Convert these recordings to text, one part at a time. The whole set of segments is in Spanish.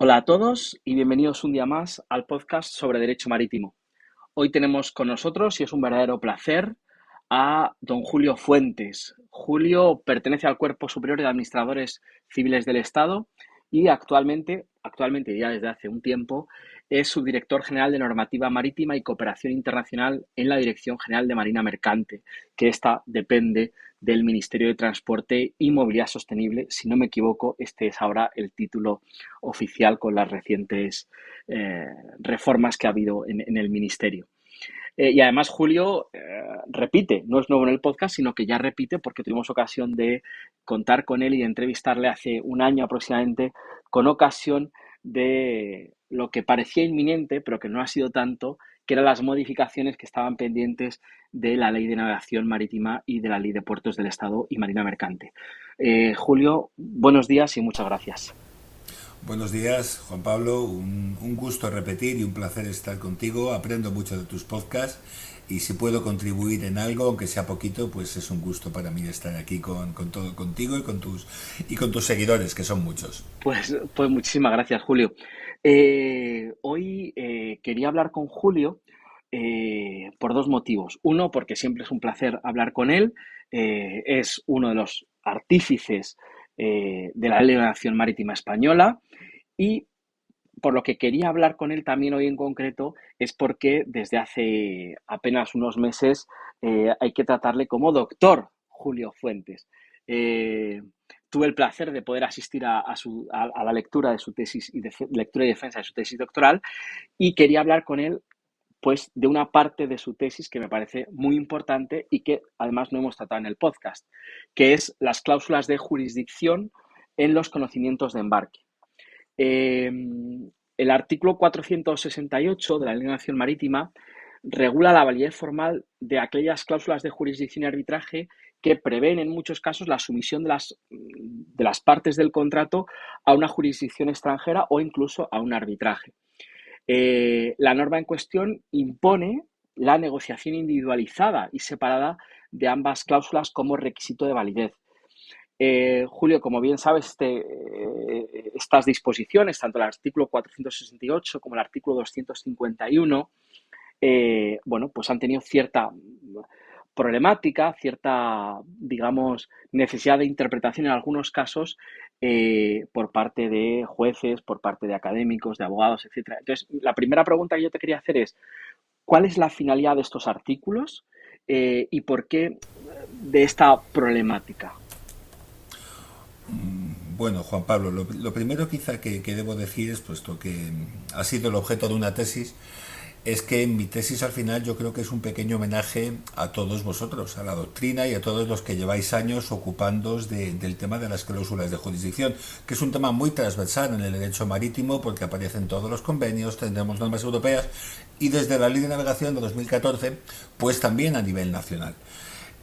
Hola a todos y bienvenidos un día más al podcast sobre Derecho Marítimo. Hoy tenemos con nosotros, y es un verdadero placer, a don Julio Fuentes. Julio pertenece al Cuerpo Superior de Administradores Civiles del Estado y actualmente ya desde hace un tiempo, es subdirector general de Normativa Marítima y Cooperación Internacional en la Dirección General de Marina Mercante, que esta depende del Ministerio de Transporte y Movilidad Sostenible. Si no me equivoco, este es ahora el título oficial con las recientes eh, reformas que ha habido en el Ministerio. Y además Julio repite, no es nuevo en el podcast, sino que ya repite porque tuvimos ocasión de contar con él y de entrevistarle hace un año aproximadamente con ocasión de lo que parecía inminente, pero que no ha sido tanto, que eran las modificaciones que estaban pendientes de la Ley de Navegación Marítima y de la Ley de Puertos del Estado y Marina Mercante. Julio, buenos días y muchas gracias. Buenos días, Juan Pablo. Un gusto repetir y un placer estar contigo. Aprendo mucho de tus podcasts y si puedo contribuir en algo, aunque sea poquito, pues es un gusto para mí estar aquí con todo contigo y con tus seguidores, que son muchos. Pues muchísimas gracias, Julio. Hoy quería hablar con Julio por dos motivos. Uno, porque siempre es un placer hablar con él. Es uno de los artífices de la Ley de Navegación Marítima Española y por lo que quería hablar con él también hoy en concreto es porque desde hace apenas unos meses hay que tratarle como doctor Julio Fuentes. Eh, Tuve el placer de poder asistir a la lectura de su tesis lectura y defensa de su tesis doctoral y quería hablar con él pues de una parte de su tesis que me parece muy importante y que además no hemos tratado en el podcast, que es las cláusulas de jurisdicción en los conocimientos de embarque. Eh, el artículo 468 de la Ley de Navegación Marítima regula la validez formal de aquellas cláusulas de jurisdicción y arbitraje que prevén en muchos casos la sumisión de las partes del contrato a una jurisdicción extranjera o incluso a un arbitraje. La norma en cuestión impone la negociación individualizada y separada de ambas cláusulas como requisito de validez. Julio, como bien sabes, estas disposiciones, tanto el artículo 468 como el artículo 251, bueno, pues han tenido cierta problemática, cierta, digamos, necesidad de interpretación en algunos casos por parte de jueces, por parte de académicos, de abogados, etcétera. Entonces, la primera pregunta que yo te quería hacer es, ¿cuál es la finalidad de estos artículos y por qué de esta problemática? Bueno, Juan Pablo, lo primero quizá que debo decir es, puesto que ha sido el objeto de una tesis, es que mi tesis al final yo creo que es un pequeño homenaje a todos vosotros, a la doctrina y a todos los que lleváis años ocupándoos del tema de las cláusulas de jurisdicción, que es un tema muy transversal en el derecho marítimo porque aparecen todos los convenios, tendremos normas europeas y desde la Ley de Navegación de 2014, pues también a nivel nacional.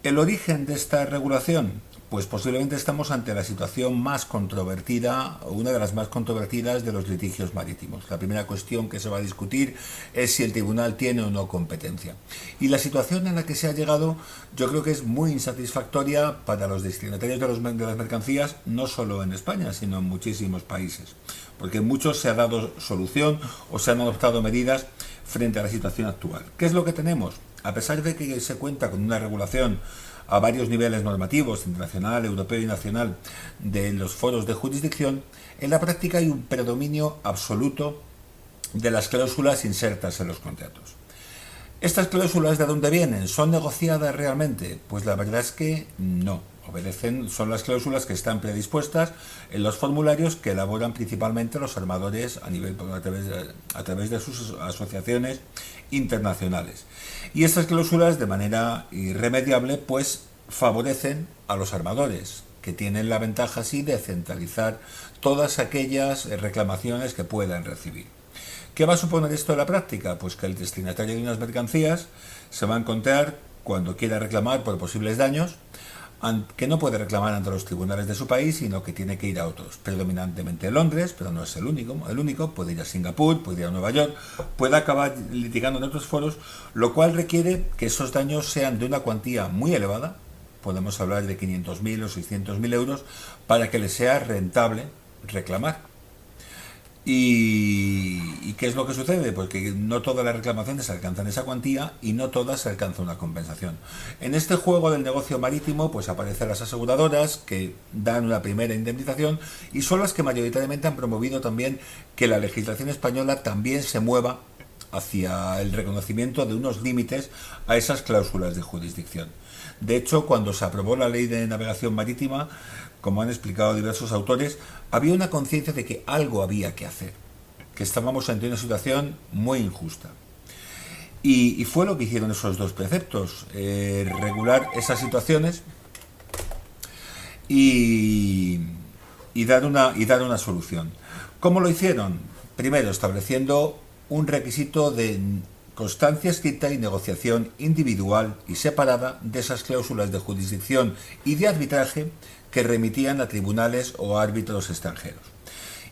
El origen de esta regulación, pues posiblemente estamos ante la situación más controvertida, o una de las más controvertidas de los litigios marítimos. La primera cuestión que se va a discutir es si el tribunal tiene o no competencia. Y la situación en la que se ha llegado yo creo que es muy insatisfactoria para los destinatarios de las mercancías, no solo en España, sino en muchísimos países. Porque en muchos se ha dado solución o se han adoptado medidas frente a la situación actual. ¿Qué es lo que tenemos? A pesar de que se cuenta con una regulación a varios niveles normativos, internacional, europeo y nacional, de los foros de jurisdicción, en la práctica hay un predominio absoluto de las cláusulas insertas en los contratos. ¿Estas cláusulas de dónde vienen? ¿Son negociadas realmente? Pues la verdad es que no. Son las cláusulas que están predispuestas en los formularios que elaboran principalmente los armadores a través de sus asociaciones internacionales. Y estas cláusulas, de manera irremediable, pues favorecen a los armadores, que tienen la ventaja así de centralizar todas aquellas reclamaciones que puedan recibir. ¿Qué va a suponer esto en la práctica? Pues que el destinatario de unas mercancías se va a encontrar, cuando quiera reclamar por posibles daños, que no puede reclamar ante los tribunales de su país, sino que tiene que ir a otros, predominantemente Londres, pero no es el único, puede ir a Singapur, puede ir a Nueva York, puede acabar litigando en otros foros, lo cual requiere que esos daños sean de una cuantía muy elevada, podemos hablar de 500.000 o 600.000 euros, para que le sea rentable reclamar. ¿Y qué es lo que sucede? Pues que no todas las reclamaciones alcanzan esa cuantía y no todas se alcanza una compensación. En este juego del negocio marítimo, pues aparecen las aseguradoras que dan una primera indemnización y son las que mayoritariamente han promovido también que la legislación española también se mueva hacia el reconocimiento de unos límites a esas cláusulas de jurisdicción. De hecho, cuando se aprobó la ley de navegación marítima, como han explicado diversos autores, había una conciencia de que algo había que hacer, que estábamos ante una situación muy injusta. Y fue lo que hicieron esos dos preceptos, regular esas situaciones y, y dar una solución. ¿Cómo lo hicieron? Primero, estableciendo un requisito de constancia escrita y negociación individual y separada de esas cláusulas de jurisdicción y de arbitraje que remitían a tribunales o a árbitros extranjeros.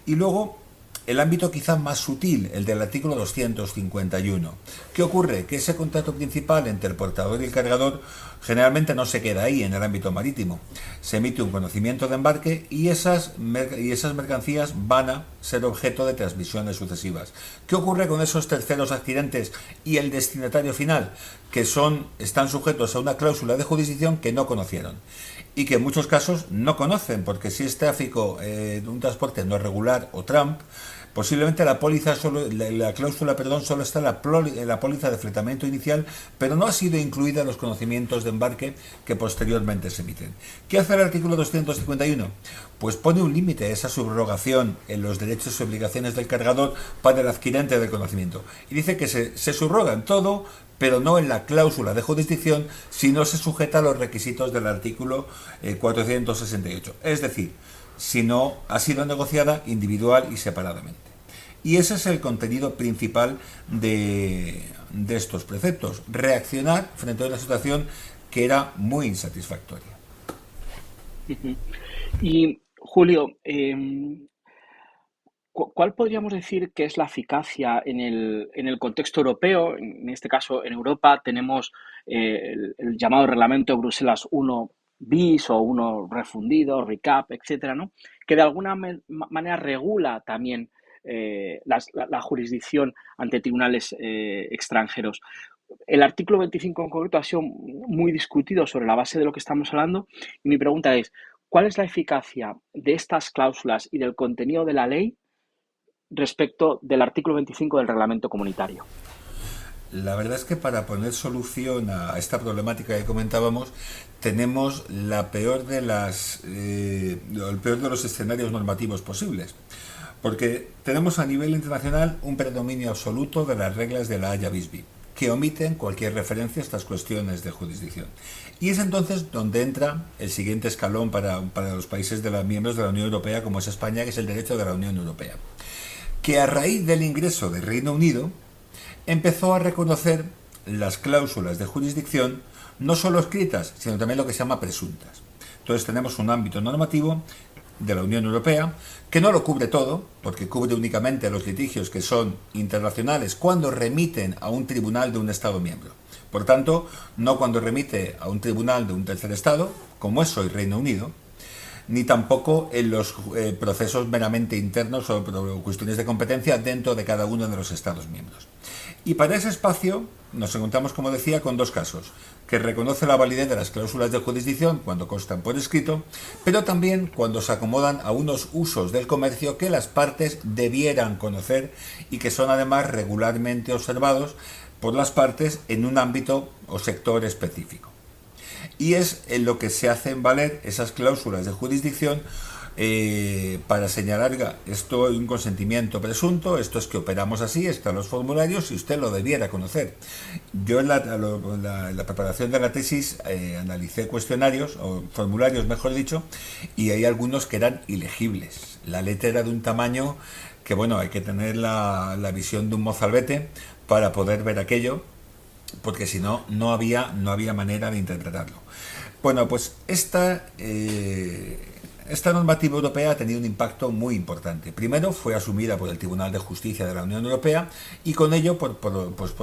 Y luego, el ámbito quizá más sutil, el del artículo 251. ¿Qué ocurre? Que ese contrato principal entre el portador y el cargador generalmente no se queda ahí en el ámbito marítimo. Se emite un conocimiento de embarque y esas mercancías van a ser objeto de transmisiones sucesivas. ¿Qué ocurre con esos terceros adquirentes y el destinatario final? Que están sujetos a una cláusula de jurisdicción que no conocieron y que en muchos casos no conocen, porque si es tráfico de un transporte no regular o tramp, posiblemente la cláusula solo está en la póliza de fletamiento inicial, pero no ha sido incluida en los conocimientos de embarque que posteriormente se emiten. ¿Qué hace el artículo 251? Pues pone un límite a esa subrogación en los derechos y obligaciones del cargador para el adquirente del conocimiento. Y dice que se subroga en todo, pero no en la cláusula de jurisdicción si no se sujeta a los requisitos del artículo 468. Es decir, si no ha sido negociada individual y separadamente. Y ese es el contenido principal de estos preceptos. Reaccionar frente a una situación que era muy insatisfactoria. Y Julio, ¿cuál podríamos decir que es la eficacia en el contexto europeo? En este caso, en Europa tenemos el llamado Reglamento de Bruselas 1 bis o 1 refundido, recap, etcétera, ¿no? Que de alguna manera regula también la jurisdicción ante tribunales extranjeros. El artículo 25 en concreto ha sido muy discutido sobre la base de lo que estamos hablando y mi pregunta es, ¿cuál es la eficacia de estas cláusulas y del contenido de la ley respecto del artículo 25 del reglamento comunitario? La verdad es que para poner solución a esta problemática que comentábamos, tenemos el peor de los escenarios normativos posibles. Porque tenemos a nivel internacional un predominio absoluto de las reglas de la Haya Visby, que omiten cualquier referencia a estas cuestiones de jurisdicción. Y es entonces donde entra el siguiente escalón para los países miembros de la Unión Europea, como es España, que es el derecho de la Unión Europea, que a raíz del ingreso del Reino Unido empezó a reconocer las cláusulas de jurisdicción no solo escritas, sino también lo que se llama presuntas. Entonces tenemos un ámbito normativo de la Unión Europea que no lo cubre todo, porque cubre únicamente los litigios que son internacionales cuando remiten a un tribunal de un Estado miembro. Por tanto, no cuando remite a un tribunal de un tercer Estado, como es hoy Reino Unido, ni tampoco en los procesos meramente internos o cuestiones de competencia dentro de cada uno de los Estados miembros. Y para ese espacio nos encontramos, como decía, con dos casos, que reconoce la validez de las cláusulas de jurisdicción cuando constan por escrito, pero también cuando se acomodan a unos usos del comercio que las partes debieran conocer y que son además regularmente observados por las partes en un ámbito o sector específico. Y es en lo que se hacen valer esas cláusulas de jurisdicción para señalar esto es un consentimiento presunto, esto es que operamos así, están los formularios y usted lo debiera conocer. Yo en la preparación de la tesis analicé cuestionarios, o formularios mejor dicho, y hay algunos que eran ilegibles. La letra era de un tamaño que, bueno, hay que tener la visión de un mozalbete para poder ver aquello, porque si no, no había manera de interpretarlo. Bueno, pues esta normativa europea ha tenido un impacto muy importante. Primero, fue asumida por el Tribunal de Justicia de la Unión Europea y con ello por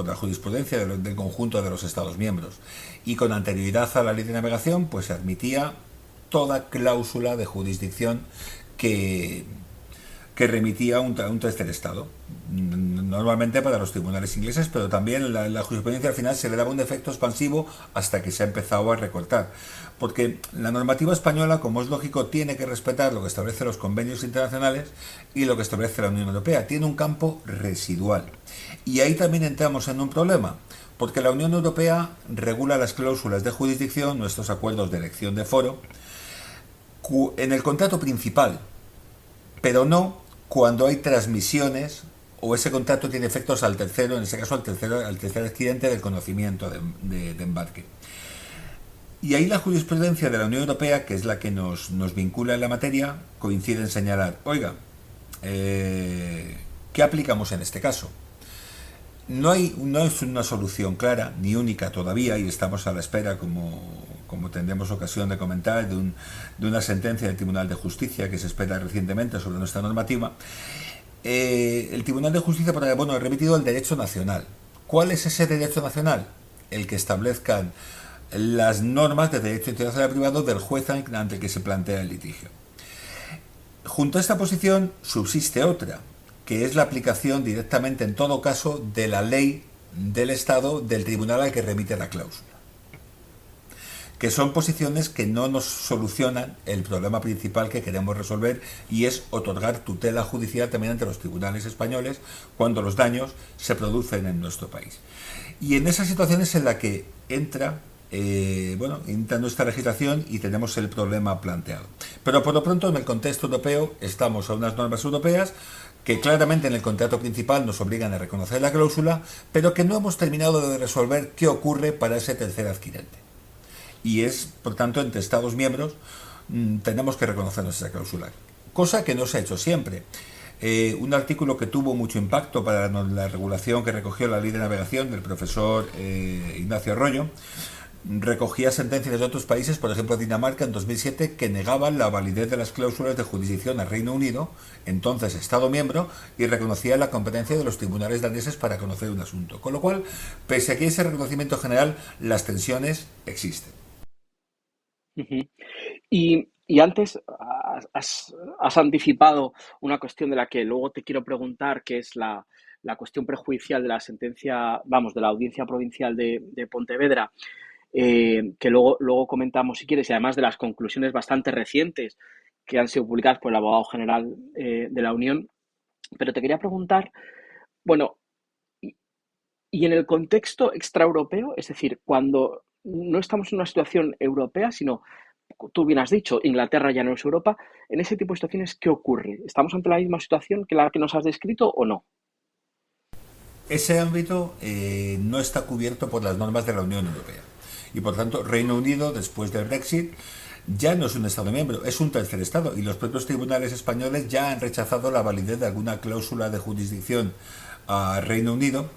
la jurisprudencia del conjunto de los Estados miembros. Y con anterioridad a la ley de navegación, pues se admitía toda cláusula de jurisdicción que que remitía a un tercer estado, normalmente para los tribunales ingleses, pero también la jurisprudencia al final se le daba un efecto expansivo hasta que se ha empezado a recortar. Porque la normativa española, como es lógico, tiene que respetar lo que establecen los convenios internacionales y lo que establece la Unión Europea. Tiene un campo residual. Y ahí también entramos en un problema, porque la Unión Europea regula las cláusulas de jurisdicción, nuestros acuerdos de elección de foro, en el contrato principal, pero no cuando hay transmisiones o ese contrato tiene efectos al tercero, en este caso al tercer adquirente del conocimiento de embarque. Y ahí la jurisprudencia de la Unión Europea, que es la que nos vincula en la materia, coincide en señalar, oiga, ¿qué aplicamos en este caso? No es una solución clara ni única todavía y estamos a la espera, como tendremos ocasión de comentar, de una sentencia del Tribunal de Justicia que se espera recientemente sobre nuestra normativa. El Tribunal de Justicia ha remitido el derecho nacional. ¿Cuál es ese derecho nacional? El que establezcan las normas de derecho internacional privado del juez ante el que se plantea el litigio. Junto a esta posición subsiste otra, que es la aplicación directamente en todo caso de la ley del Estado del tribunal al que remite la cláusula. Que son posiciones que no nos solucionan el problema principal que queremos resolver, y es otorgar tutela judicial también ante los tribunales españoles cuando los daños se producen en nuestro país. Y en esas situaciones en la que entra nuestra legislación y tenemos el problema planteado. Pero por lo pronto en el contexto europeo estamos a unas normas europeas que claramente en el contrato principal nos obligan a reconocer la cláusula, pero que no hemos terminado de resolver qué ocurre para ese tercer adquirente. Y es, por tanto, entre Estados miembros tenemos que reconocer nuestra cláusula, cosa que no se ha hecho siempre. Un artículo que tuvo mucho impacto para la regulación que recogió la Ley de Navegación del profesor Ignacio Arroyo recogía sentencias de otros países, por ejemplo Dinamarca en 2007, que negaban la validez de las cláusulas de jurisdicción al Reino Unido, entonces Estado miembro, y reconocía la competencia de los tribunales daneses para conocer un asunto. Con lo cual, pese a que hay ese reconocimiento general, las tensiones existen. Ujú. Y antes has anticipado una cuestión de la que luego te quiero preguntar, que es la cuestión prejudicial de la sentencia, vamos, de la Audiencia Provincial de Pontevedra, que luego comentamos si quieres, y además de las conclusiones bastante recientes que han sido publicadas por el abogado general de la Unión. Pero te quería preguntar, bueno, y, y en el contexto extraeuropeo, es decir, cuando no estamos en una situación europea, sino, tú bien has dicho, Inglaterra ya no es Europa, en ese tipo de situaciones, ¿qué ocurre? ¿Estamos ante la misma situación que la que nos has descrito o no? Ese ámbito no está cubierto por las normas de la Unión Europea. Y por tanto, Reino Unido, después del Brexit, ya no es un Estado miembro, es un tercer Estado. Y los propios tribunales españoles ya han rechazado la validez de alguna cláusula de jurisdicción a Reino Unido,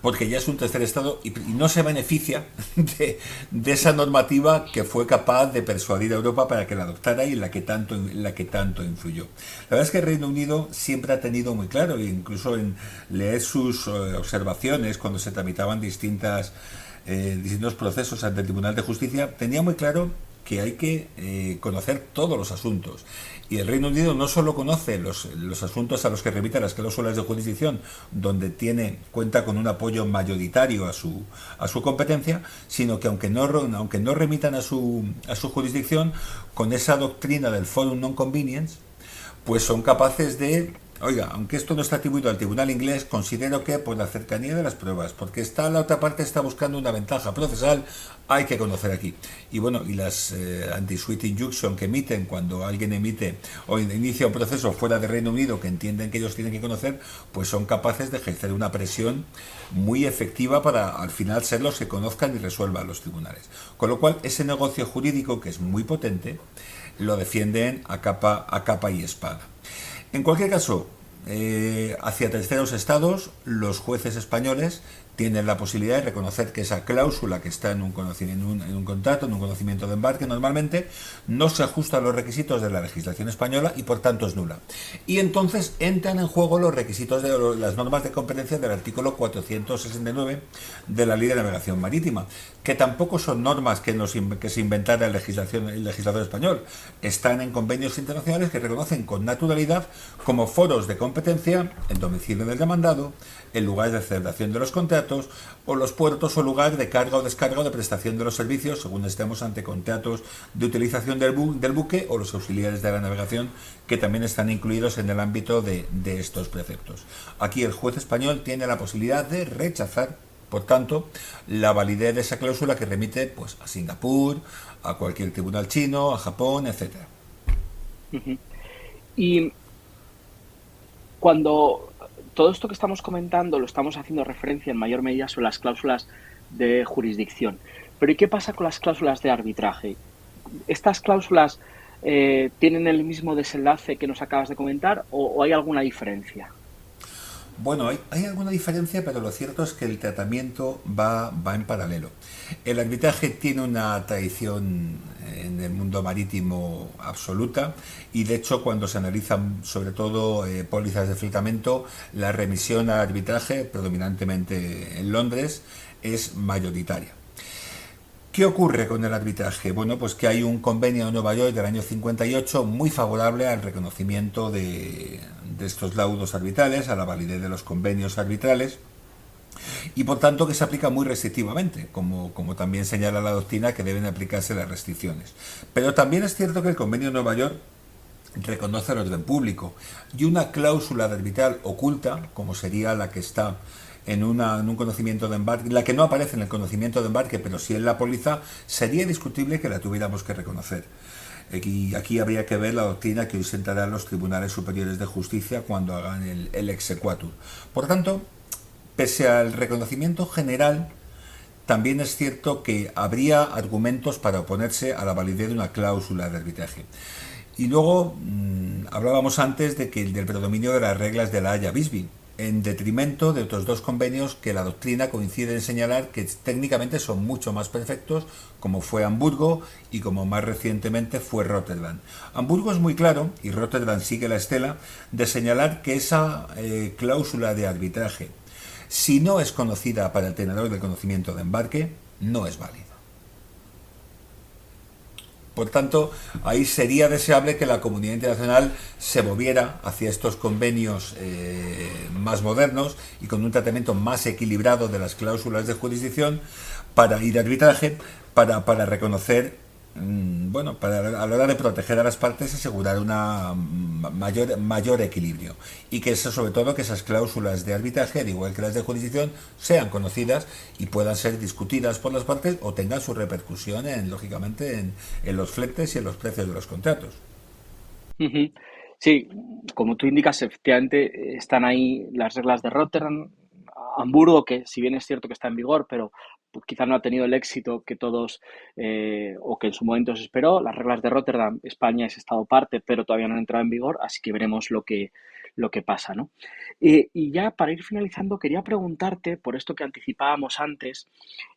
porque ya es un tercer Estado y no se beneficia de esa normativa que fue capaz de persuadir a Europa para que la adoptara y en la que tanto influyó. La verdad es que el Reino Unido siempre ha tenido muy claro, incluso en leer sus observaciones cuando se tramitaban distintos procesos ante el Tribunal de Justicia, tenía muy claro que hay que conocer todos los asuntos. Y el Reino Unido no solo conoce los asuntos a los que remiten las cláusulas de jurisdicción, donde cuenta con un apoyo mayoritario a su competencia, sino que aunque no remitan a su jurisdicción, con esa doctrina del forum non convenience, pues son capaces de, oiga, aunque esto no está atribuido al tribunal inglés, considero que por la cercanía de las pruebas, porque la otra parte está buscando una ventaja procesal, hay que conocer aquí. Y bueno, y las anti-suit injunction que emiten cuando alguien emite o inicia un proceso fuera de Reino Unido que entienden que ellos tienen que conocer, pues son capaces de ejercer una presión muy efectiva para al final ser los que conozcan y resuelvan los tribunales. Con lo cual, ese negocio jurídico, que es muy potente, lo defienden a capa y espada. En cualquier caso, hacia terceros estados, los jueces españoles tienen la posibilidad de reconocer que esa cláusula que está en un contrato, en un conocimiento de embarque normalmente, no se ajusta a los requisitos de la legislación española y por tanto es nula. Y entonces entran en juego los requisitos de las normas de competencia del artículo 469 de la Ley de Navegación Marítima, que tampoco son normas que se inventara el legislador español. Están en convenios internacionales que reconocen con naturalidad como foros de competencia el domicilio del demandado, el lugar de celebración de los contratos o los puertos o lugar de carga o descarga o de prestación de los servicios según estemos ante contratos de utilización del buque o los auxiliares de la navegación que también están incluidos en el ámbito de estos preceptos. Aquí el juez español tiene la posibilidad de rechazar, por tanto, la validez de esa cláusula que remite pues a Singapur, a cualquier tribunal chino, a Japón, etcétera. Ujú. Y cuando todo esto que estamos comentando lo estamos haciendo referencia en mayor medida sobre las cláusulas de jurisdicción. Pero ¿y qué pasa con las cláusulas de arbitraje? ¿Estas cláusulas tienen el mismo desenlace que nos acabas de comentar o hay alguna diferencia? Bueno, hay alguna diferencia, pero lo cierto es que el tratamiento va en paralelo. El arbitraje tiene una tradición en el mundo marítimo absoluta y de hecho cuando se analizan sobre todo pólizas de fletamento, la remisión al arbitraje, predominantemente en Londres, es mayoritaria. ¿Qué ocurre con el arbitraje? Bueno, pues que hay un convenio de Nueva York del año 58 muy favorable al reconocimiento de estos laudos arbitrales, a la validez de los convenios arbitrales y por tanto que se aplica muy restrictivamente, como también señala la doctrina que deben aplicarse las restricciones. Pero también es cierto que el convenio de Nueva York reconoce el orden público y una cláusula de arbitral oculta, como sería la que está en un conocimiento de embarque, la que no aparece en el conocimiento de embarque, pero sí en la póliza, sería discutible que la tuviéramos que reconocer. Y aquí habría que ver la doctrina que hoy sentarán los tribunales superiores de justicia cuando hagan el exequatur. Por tanto, pese al reconocimiento general, también es cierto que habría argumentos para oponerse a la validez de una cláusula de arbitraje. Y luego hablábamos antes del predominio de las reglas de la Haya-Visby, en detrimento de otros dos convenios que la doctrina coincide en señalar que técnicamente son mucho más perfectos, como fue Hamburgo y como más recientemente fue Rotterdam. Hamburgo es muy claro, y Rotterdam sigue la estela, de señalar que esa cláusula de arbitraje, si no es conocida para el tenedor del conocimiento de embarque, no es válida. Por tanto, ahí sería deseable que la comunidad internacional se moviera hacia estos convenios más modernos y con un tratamiento más equilibrado de las cláusulas de jurisdicción para ir a arbitraje, para reconocer, a la hora de proteger a las partes, asegurar una mayor equilibrio. Y que eso, sobre todo, que esas cláusulas de arbitraje, al igual que las de jurisdicción, sean conocidas y puedan ser discutidas por las partes o tengan su repercusión, lógicamente, en los fletes y en los precios de los contratos. Ujú. Sí, como tú indicas, efectivamente están ahí las reglas de Rotterdam, Hamburgo, que si bien es cierto que está en vigor, pero pues, quizá no ha tenido el éxito que todos o que en su momento se esperó. Las reglas de Rotterdam, España es estado parte, pero todavía no han entrado en vigor, así que veremos lo que pasa, ¿no? Y ya para ir finalizando, quería preguntarte, por esto que anticipábamos antes,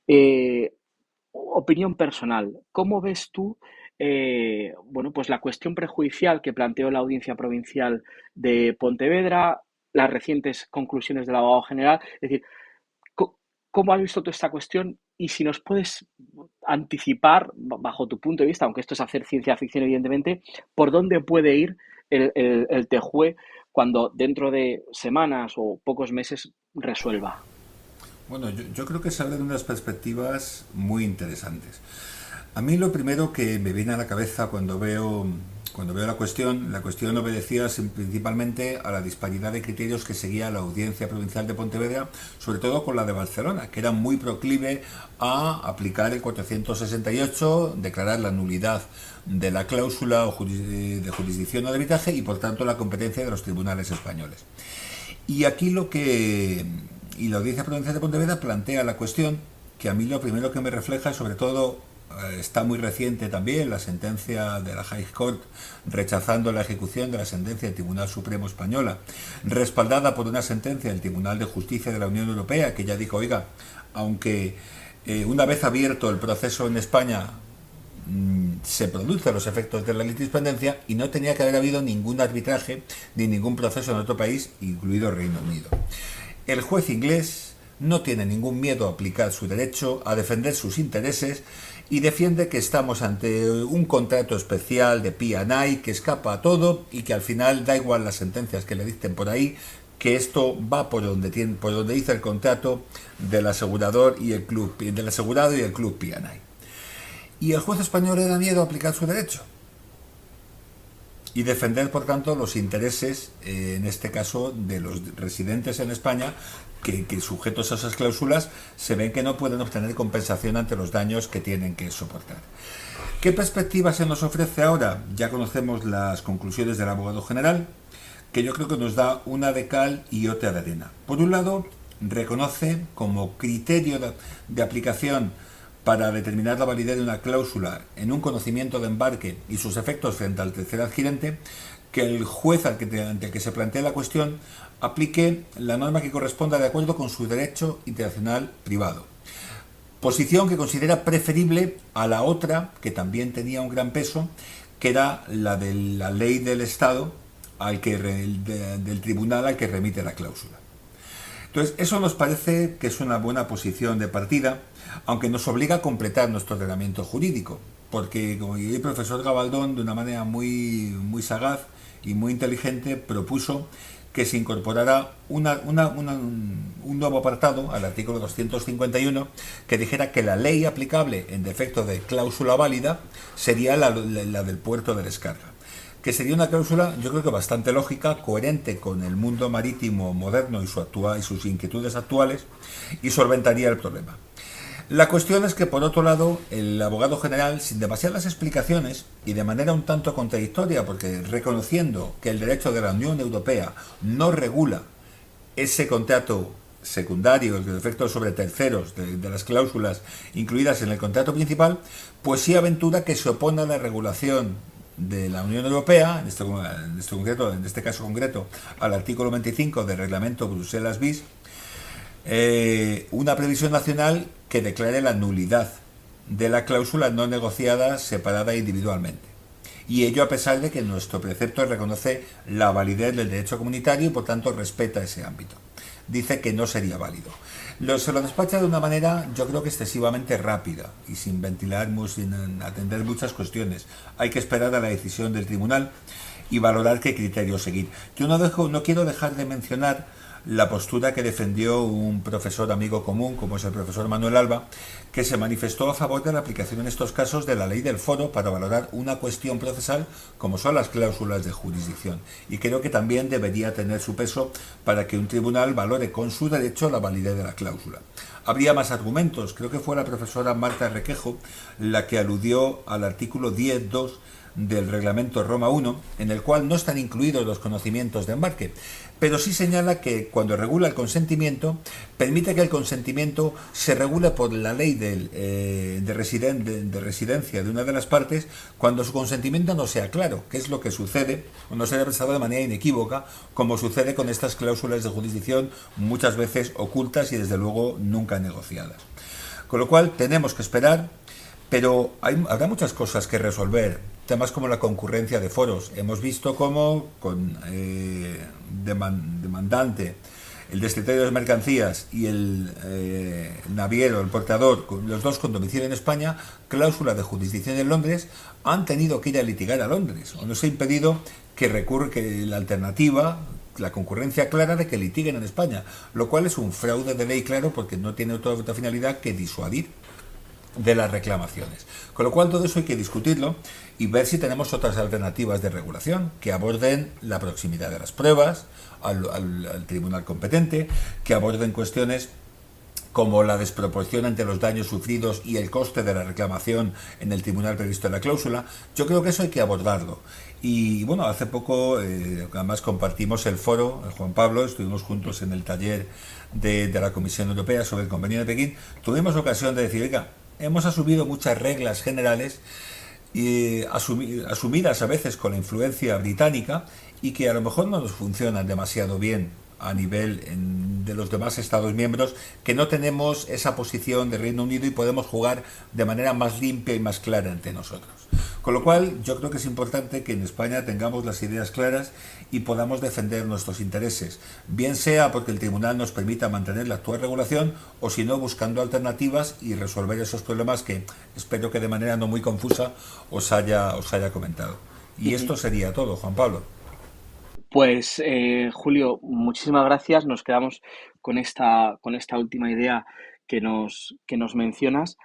eh, opinión personal, ¿cómo ves tú bueno, pues la cuestión prejudicial que planteó la Audiencia Provincial de Pontevedra, las recientes conclusiones del abogado general? Es decir, ¿cómo has visto tú esta cuestión? Y si nos puedes anticipar, bajo tu punto de vista, aunque esto es hacer ciencia ficción, evidentemente, por dónde puede ir el TJUE cuando dentro de semanas o pocos meses resuelva. Bueno, yo creo que se abre de unas perspectivas muy interesantes. A mí lo primero que me viene a la cabeza cuando veo la cuestión obedecía principalmente a la disparidad de criterios que seguía la Audiencia Provincial de Pontevedra, sobre todo con la de Barcelona, que era muy proclive a aplicar el 468, declarar la nulidad de la cláusula de jurisdicción o de arbitraje y por tanto la competencia de los tribunales españoles. Y aquí la Audiencia Provincial de Pontevedra plantea la cuestión que a mí lo primero que me refleja es sobre todo está muy reciente también la sentencia de la High Court rechazando la ejecución de la sentencia del Tribunal Supremo Española, respaldada por una sentencia del Tribunal de Justicia de la Unión Europea que ya dijo, oiga, aunque una vez abierto el proceso en España se producen los efectos de la litispendencia y no tenía que haber habido ningún arbitraje ni ningún proceso en otro país, incluido el Reino Unido. El juez inglés no tiene ningún miedo a aplicar su derecho, a defender sus intereses y defiende que estamos ante un contrato especial de P&I que escapa a todo y que al final da igual las sentencias que le dicten por ahí, que esto va por donde dice el contrato del asegurador y el club, del asegurado y el club P&I. Y el juez español le da miedo a aplicar su derecho y defender, por tanto, los intereses, en este caso, de los residentes en España, que sujetos a esas cláusulas se ven que no pueden obtener compensación ante los daños que tienen que soportar. ¿Qué perspectiva se nos ofrece ahora? Ya conocemos las conclusiones del abogado general, que yo creo que nos da una de cal y otra de arena. Por un lado, reconoce como criterio de aplicación para determinar la validez de una cláusula en un conocimiento de embarque y sus efectos frente al tercer adquirente, que el juez ante el que se plantea la cuestión aplique la norma que corresponda de acuerdo con su derecho internacional privado. Posición que considera preferible a la otra, que también tenía un gran peso, que era la de la ley del Estado del tribunal al que remite la cláusula. Entonces, eso nos parece que es una buena posición de partida, aunque nos obliga a completar nuestro ordenamiento jurídico, porque, como el profesor Gabaldón, de una manera muy sagaz y muy inteligente, propuso que se incorporara un nuevo apartado al artículo 251 que dijera que la ley aplicable en defecto de cláusula válida sería la del puerto de descarga, que sería una cláusula, yo creo que bastante lógica, coherente con el mundo marítimo moderno y sus inquietudes actuales, y solventaría el problema. La cuestión es que, por otro lado, el abogado general, sin demasiadas explicaciones y de manera un tanto contradictoria, porque reconociendo que el derecho de la Unión Europea no regula ese contrato secundario, el efecto sobre terceros de las cláusulas incluidas en el contrato principal, pues sí aventura que se opone a la regulación de la Unión Europea, en este caso concreto, al artículo 25 del reglamento Bruselas bis, una previsión nacional que declare la nulidad de la cláusula no negociada separada individualmente. Y ello a pesar de que nuestro precepto reconoce la validez del derecho comunitario y por tanto respeta ese ámbito. Dice que no sería válido. Se lo despacha de una manera, yo creo que excesivamente rápida y sin sin atender muchas cuestiones. Hay que esperar a la decisión del tribunal y valorar qué criterio seguir. Yo no quiero dejar de mencionar la postura que defendió un profesor amigo común, como es el profesor Manuel Alba, que se manifestó a favor de la aplicación en estos casos de la ley del foro para valorar una cuestión procesal como son las cláusulas de jurisdicción. Y creo que también debería tener su peso para que un tribunal valore con su derecho la validez de la cláusula. Habría más argumentos. Creo que fue la profesora Marta Requejo la que aludió al artículo 10.2 del reglamento Roma 1, en el cual no están incluidos los conocimientos de embarque, pero sí señala que cuando regula el consentimiento, permite que el consentimiento se regule por la ley de residencia de una de las partes cuando su consentimiento no sea claro, que es lo que sucede, o no se haya expresado de manera inequívoca, como sucede con estas cláusulas de jurisdicción muchas veces ocultas y desde luego nunca negociadas. Con lo cual tenemos que esperar, pero habrá muchas cosas que resolver. Temas como la concurrencia de foros. Hemos visto cómo con demandante, el destinatario de mercancías y el naviero, el portador, los dos con domicilio en España, cláusula de jurisdicción en Londres, han tenido que ir a litigar a Londres. O nos ha impedido que la alternativa, la concurrencia clara de que litiguen en España, lo cual es un fraude de ley claro porque no tiene otra finalidad que disuadir de las reclamaciones. Con lo cual todo eso hay que discutirlo y ver si tenemos otras alternativas de regulación que aborden la proximidad de las pruebas al tribunal competente, que aborden cuestiones como la desproporción entre los daños sufridos y el coste de la reclamación en el tribunal previsto en la cláusula. Yo creo que eso hay que abordarlo. Y bueno, hace poco además compartimos el foro, el Juan Pablo, estuvimos juntos en el taller de la Comisión Europea sobre el Convenio de Pekín. Tuvimos ocasión de decir, oiga, hemos asumido muchas reglas generales y asumidas a veces con la influencia británica y que a lo mejor no nos funcionan demasiado bien a nivel de los demás Estados miembros, que no tenemos esa posición de Reino Unido y podemos jugar de manera más limpia y más clara entre nosotros. Con lo cual, yo creo que es importante que en España tengamos las ideas claras y podamos defender nuestros intereses, bien sea porque el tribunal nos permita mantener la actual regulación o si no buscando alternativas y resolver esos problemas que espero que de manera no muy confusa os haya comentado. Y Ujú. esto sería todo, Juan Pablo. Pues Julio, muchísimas gracias. Nos quedamos con esta última idea que nos mencionas.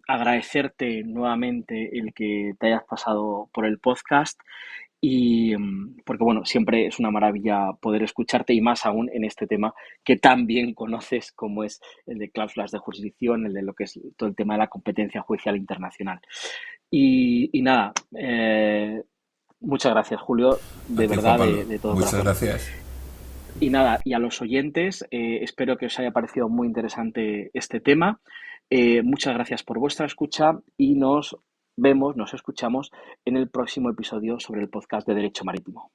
Agradecerte nuevamente el que te hayas pasado por el podcast y porque bueno, siempre es una maravilla poder escucharte y más aún en este tema que tan bien conoces como es el de cláusulas de jurisdicción, el de lo que es todo el tema de la competencia judicial internacional. Y nada, muchas gracias, Julio, A de ti, Juan verdad, Pablo. de todo Muchas corazón. gracias. Y nada, y a los oyentes, espero que os haya parecido muy interesante este tema. Muchas gracias por vuestra escucha y nos vemos, nos escuchamos en el próximo episodio sobre el podcast de Derecho Marítimo.